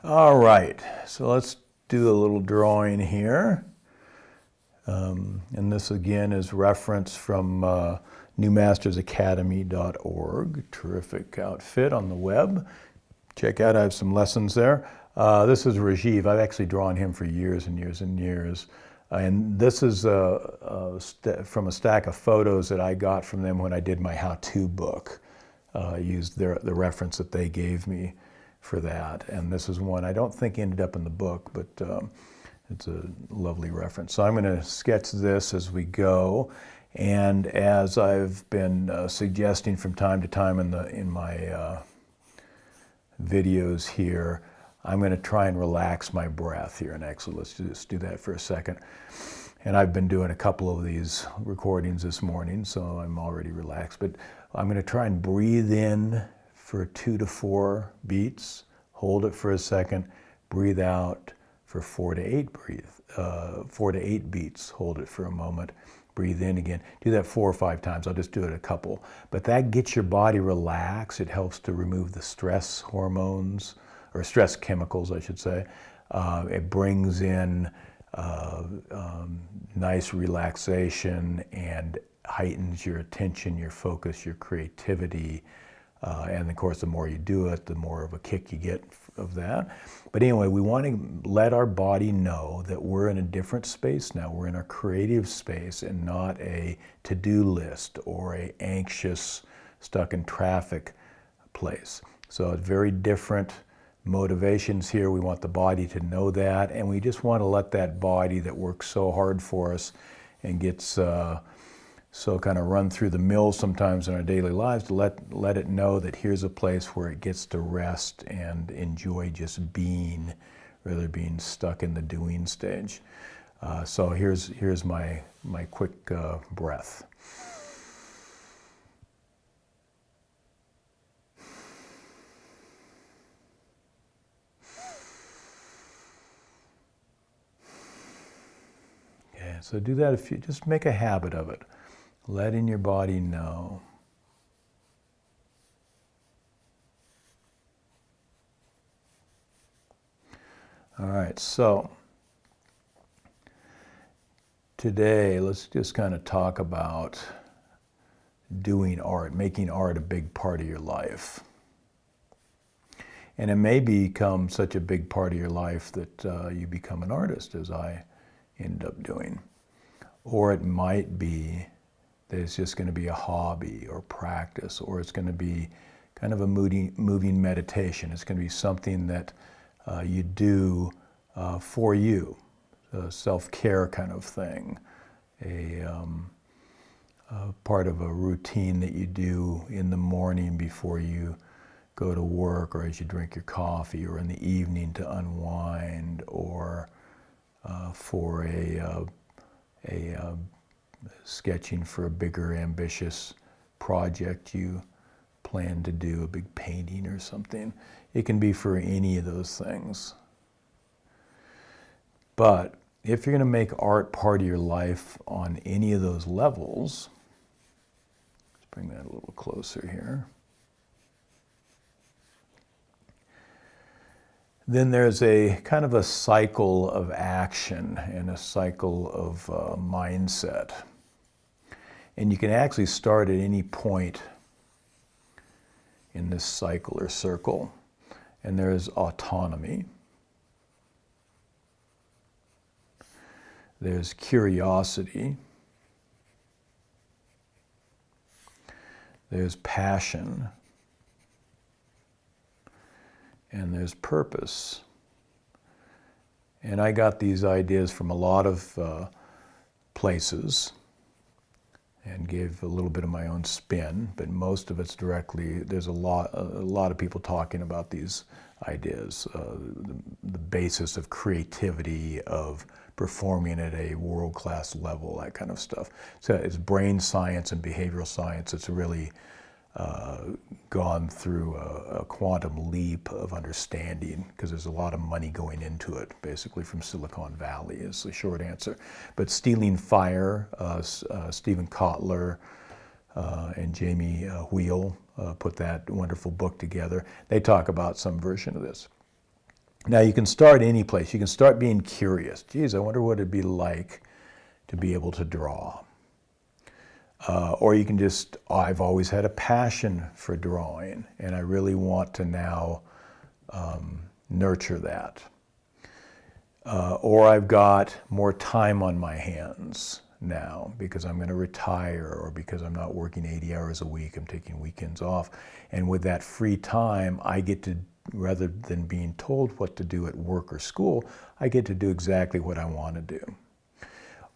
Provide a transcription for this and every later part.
All right, so let's do a little drawing here. And this again is reference from newmastersacademy.org. Terrific outfit on the web. Check out, I have some lessons there. This is Rajiv. I've actually drawn him for years and years and years. And this is from a stack of photos that I got from them when I did my how-to book. I used the reference that they gave me for that. And this is one I don't think ended up in the book, but it's a lovely reference. So I'm going to sketch this as we go. And as I've been suggesting from time to time in my videos here, I'm going to try and relax my breath here. And actually, let's just do that for a second. And I've been doing a couple of these recordings this morning, so I'm already relaxed. But I'm going to try and breathe in for 2 to 4 beats, hold it for a second, breathe out for 4 to 8 beats, hold it for a moment, breathe in again. Do that 4 or 5 times. I'll just do it a couple. But that gets your body relaxed. It helps to remove the stress hormones, or stress chemicals, I should say. It brings in nice relaxation and heightens your attention, your focus, your creativity. And of course, the more you do it, the more of a kick you get of that. But anyway, we want to let our body know that we're in a different space now. We're in a creative space and not a to-do list or a anxious, stuck in traffic place. So it's very different motivations here. We want the body to know that, and we just want to let that body that works so hard for us and gets so kind of run through the mill sometimes in our daily lives, to let it know that here's a place where it gets to rest and enjoy just being, rather than being stuck in the doing stage. So here's my quick breath. Okay, so do that if you just make a habit of it. Letting your body know. All right, so today let's just kind of talk about doing art, making art a big part of your life. And it may become such a big part of your life that you become an artist, as I ended up doing. Or it might be that it's just going to be a hobby or practice, or it's going to be kind of a moving meditation. It's going to be something that you do for you, a self-care kind of thing, a part of a routine that you do in the morning before you go to work, or as you drink your coffee, or in the evening to unwind, or for a sketching for a bigger, ambitious project you plan to do, a big painting or something. It can be for any of those things. But if you're going to make art part of your life on any of those levels, let's bring that a little closer here. Then there's a kind of a cycle of action and a cycle of mindset. And you can actually start at any point in this cycle or circle. And there's autonomy. There's curiosity. There's passion. And there's purpose. And I got these ideas from a lot of places and gave a little bit of my own spin, but most of it's directly, there's a lot of people talking about these ideas, the basis of creativity, of performing at a world-class level, that kind of stuff. So it's brain science and behavioral science. It's really gone through a quantum leap of understanding, because there's a lot of money going into it, basically from Silicon Valley is the short answer. But Stealing Fire, Stephen Kotler and Jamie Wheel put that wonderful book together. They talk about some version of this. Now you can start any place. You can start being curious. Geez, I wonder what it'd be like to be able to draw. Or you can just, I've always had a passion for drawing, and I really want to now nurture that. Or I've got more time on my hands now because I'm going to retire, or because I'm not working 80 hours a week, I'm taking weekends off. And with that free time, I get to, rather than being told what to do at work or school, I get to do exactly what I want to do.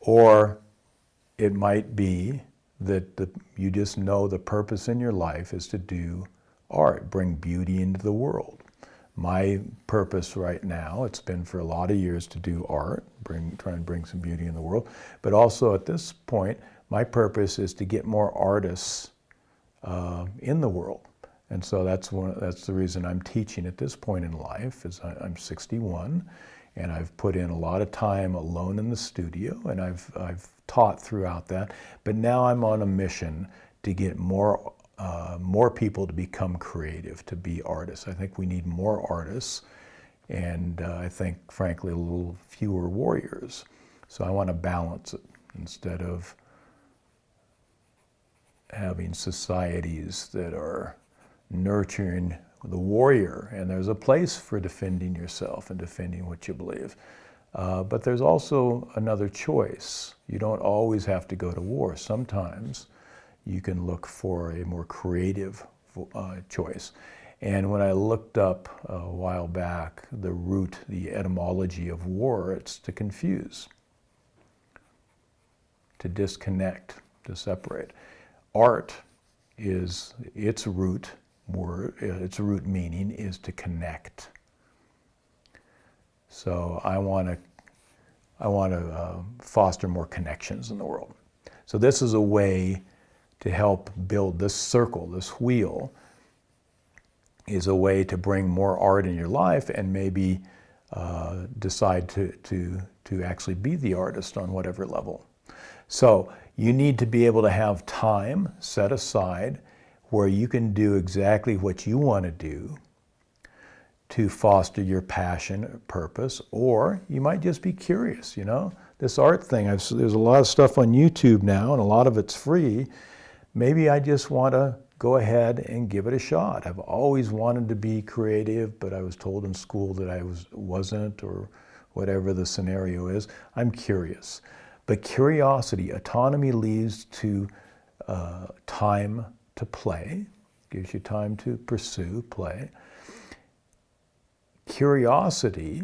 Or it might be that you just know the purpose in your life is to do art, bring beauty into the world. My purpose right now, it's been for a lot of years to do art, try and bring some beauty in the world, but also at this point, my purpose is to get more artists in the world. And so that's the reason I'm teaching at this point in life, is I'm 61, and I've put in a lot of time alone in the studio, and I've taught throughout that. But now I'm on a mission to get more people to become creative, to be artists. I think we need more artists, and I think, frankly, a little fewer warriors. So I want to balance it instead of having societies that are nurturing the warrior, and there's a place for defending yourself and defending what you believe. But there's also another choice. You don't always have to go to war. Sometimes you can look for a more creative choice. And when I looked up a while back the root, the etymology of war, it's to confuse, to disconnect, to separate. Art is, its root meaning is to connect. So I want to foster more connections in the world. So this is a way to help build this circle, this wheel, is a way to bring more art in your life, and maybe decide to actually be the artist on whatever level. So you need to be able to have time set aside where you can do exactly what you want to do to foster your passion or purpose. Or you might just be curious, you know? This art thing, there's a lot of stuff on YouTube now, and a lot of it's free. Maybe I just want to go ahead and give it a shot. I've always wanted to be creative, but I was told in school that I wasn't, or whatever the scenario is. I'm curious. But curiosity, autonomy leads to time to play, gives you time to pursue, play. Curiosity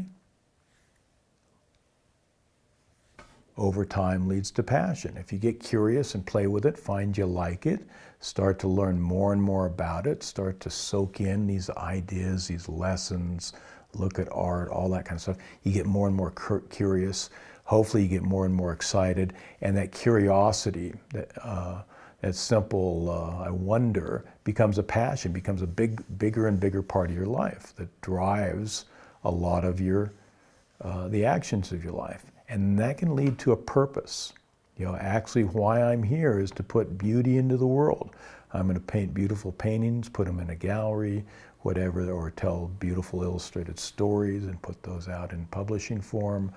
over time leads to passion. If you get curious and play with it, find you like it, start to learn more and more about it, start to soak in these ideas, these lessons, look at art, all that kind of stuff, you get more and more curious. Hopefully you get more and more excited, and that curiosity, that simple I wonder, becomes a passion, becomes a bigger and bigger part of your life that drives a lot of the actions of your life. And that can lead to a purpose. You know, actually why I'm here is to put beauty into the world. I'm going to paint beautiful paintings, put them in a gallery, whatever, or tell beautiful illustrated stories and put those out in publishing form.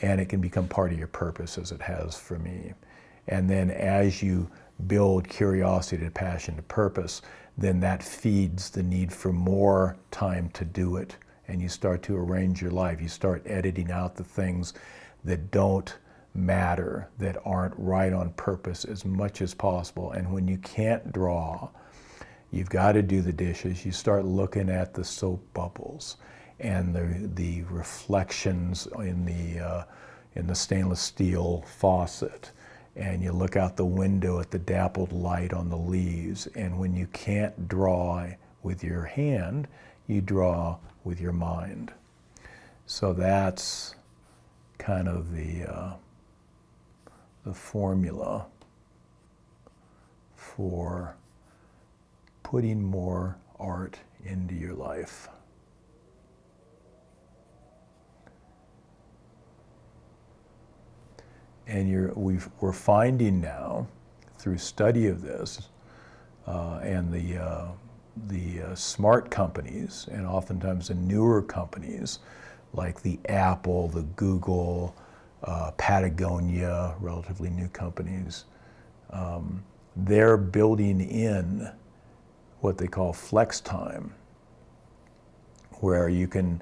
And it can become part of your purpose, as it has for me. And then as you build curiosity to passion to purpose, then that feeds the need for more time to do it. And you start to arrange your life. You start editing out the things that don't matter, that aren't right on purpose, as much as possible. And when you can't draw, you've got to do the dishes. You start looking at the soap bubbles and the reflections in the stainless steel faucet, and you look out the window at the dappled light on the leaves. And when you can't draw with your hand, you draw with your mind. So that's kind of the formula for putting more art into your life. And we're finding now, through study of this, and the smart companies, and oftentimes the newer companies, like the Apple, the Google, Patagonia, relatively new companies, they're building in what they call flex time, where you can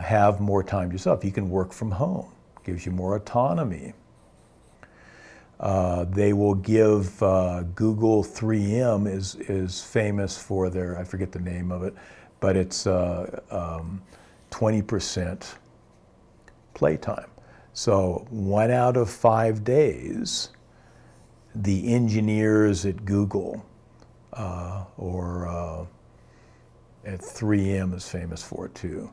have more time to yourself. You can work from home, gives you more autonomy. They will give Google 3M is famous for their, I forget the name of it, but it's 20% playtime. So 1 out of 5 days, the engineers at Google or at 3M is famous for it too,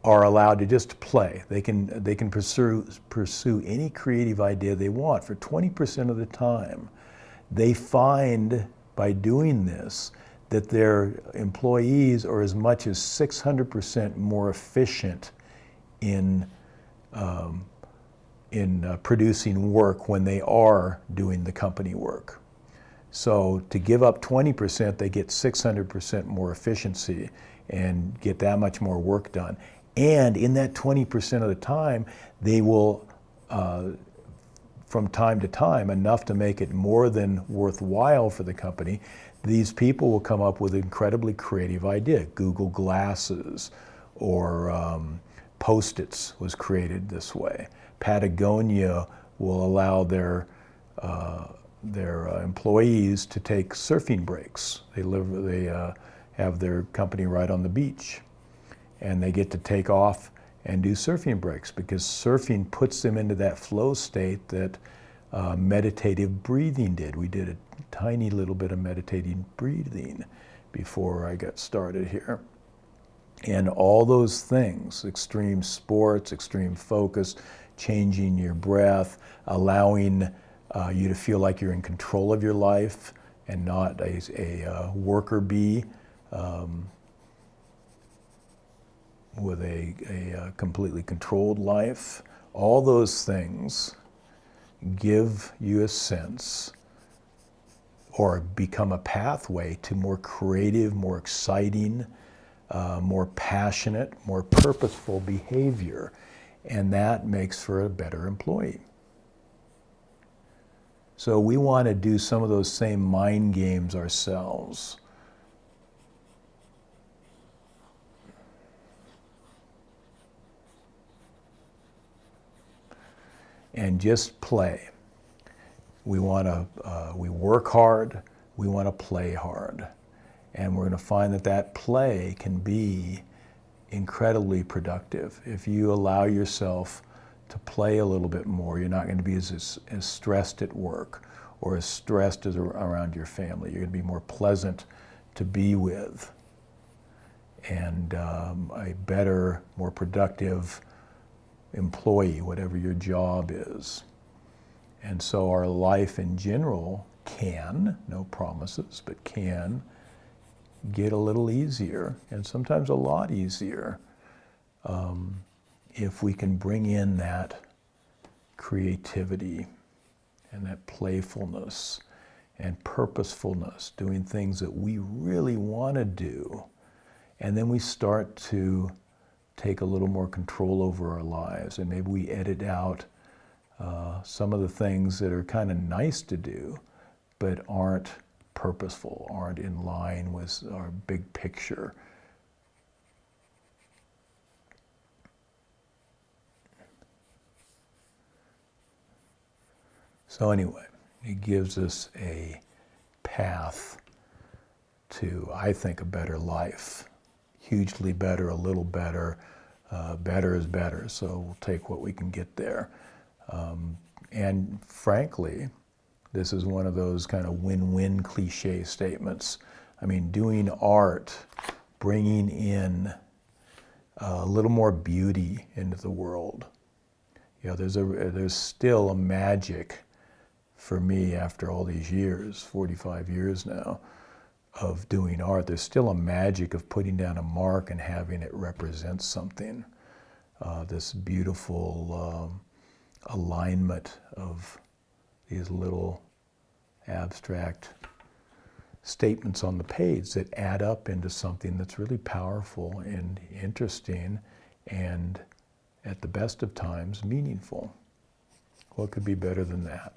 are allowed to just play. They can pursue any creative idea they want for 20% of the time. They find by doing this that their employees are as much as 600% more efficient in producing work when they are doing the company work. So to give up 20%, they get 600% more efficiency and get that much more work done. And in that 20% of the time, they will, from time to time, enough to make it more than worthwhile for the company, these people will come up with an incredibly creative idea. Google Glasses or Post-its was created this way. Patagonia will allow their employees to take surfing breaks. They have their company right on the beach, and they get to take off and do surfing breaks because surfing puts them into that flow state that meditative breathing did. We did a tiny little bit of meditating breathing before I got started here. And all those things, extreme sports, extreme focus, changing your breath, allowing you to feel like you're in control of your life and not a worker bee with a completely controlled life. All those things give you a sense or become a pathway to more creative, more exciting, more passionate, more purposeful behavior. And that makes for a better employee. So we want to do some of those same mind games ourselves. And just play. We work hard, we want to play hard. And we're going to find that play can be incredibly productive. If you allow yourself to play a little bit more, you're not going to be as stressed at work or as stressed as around your family. You're going to be more pleasant to be with and a better, more productive employee, whatever your job is. And so our life in general can, no promises, but can get a little easier, and sometimes a lot easier, if we can bring in that creativity and that playfulness and purposefulness, doing things that we really want to do. And then we start to take a little more control over our lives, and maybe we edit out some of the things that are kind of nice to do, but aren't purposeful, aren't in line with our big picture. So anyway, it gives us a path to, I think, a better life. Hugely better, a little better, better is better. So we'll take what we can get there. And frankly, this is one of those kind of win-win cliche statements. I mean, doing art, bringing in a little more beauty into the world. You know, there's still a magic for me after all these years, 45 years now, of doing art. There's still a magic of putting down a mark and having it represent something. This beautiful alignment of these little abstract statements on the page that add up into something that's really powerful and interesting and, at the best of times, meaningful. What could be better than that?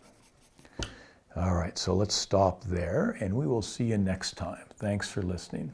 All right, so let's stop there, and we will see you next time. Thanks for listening.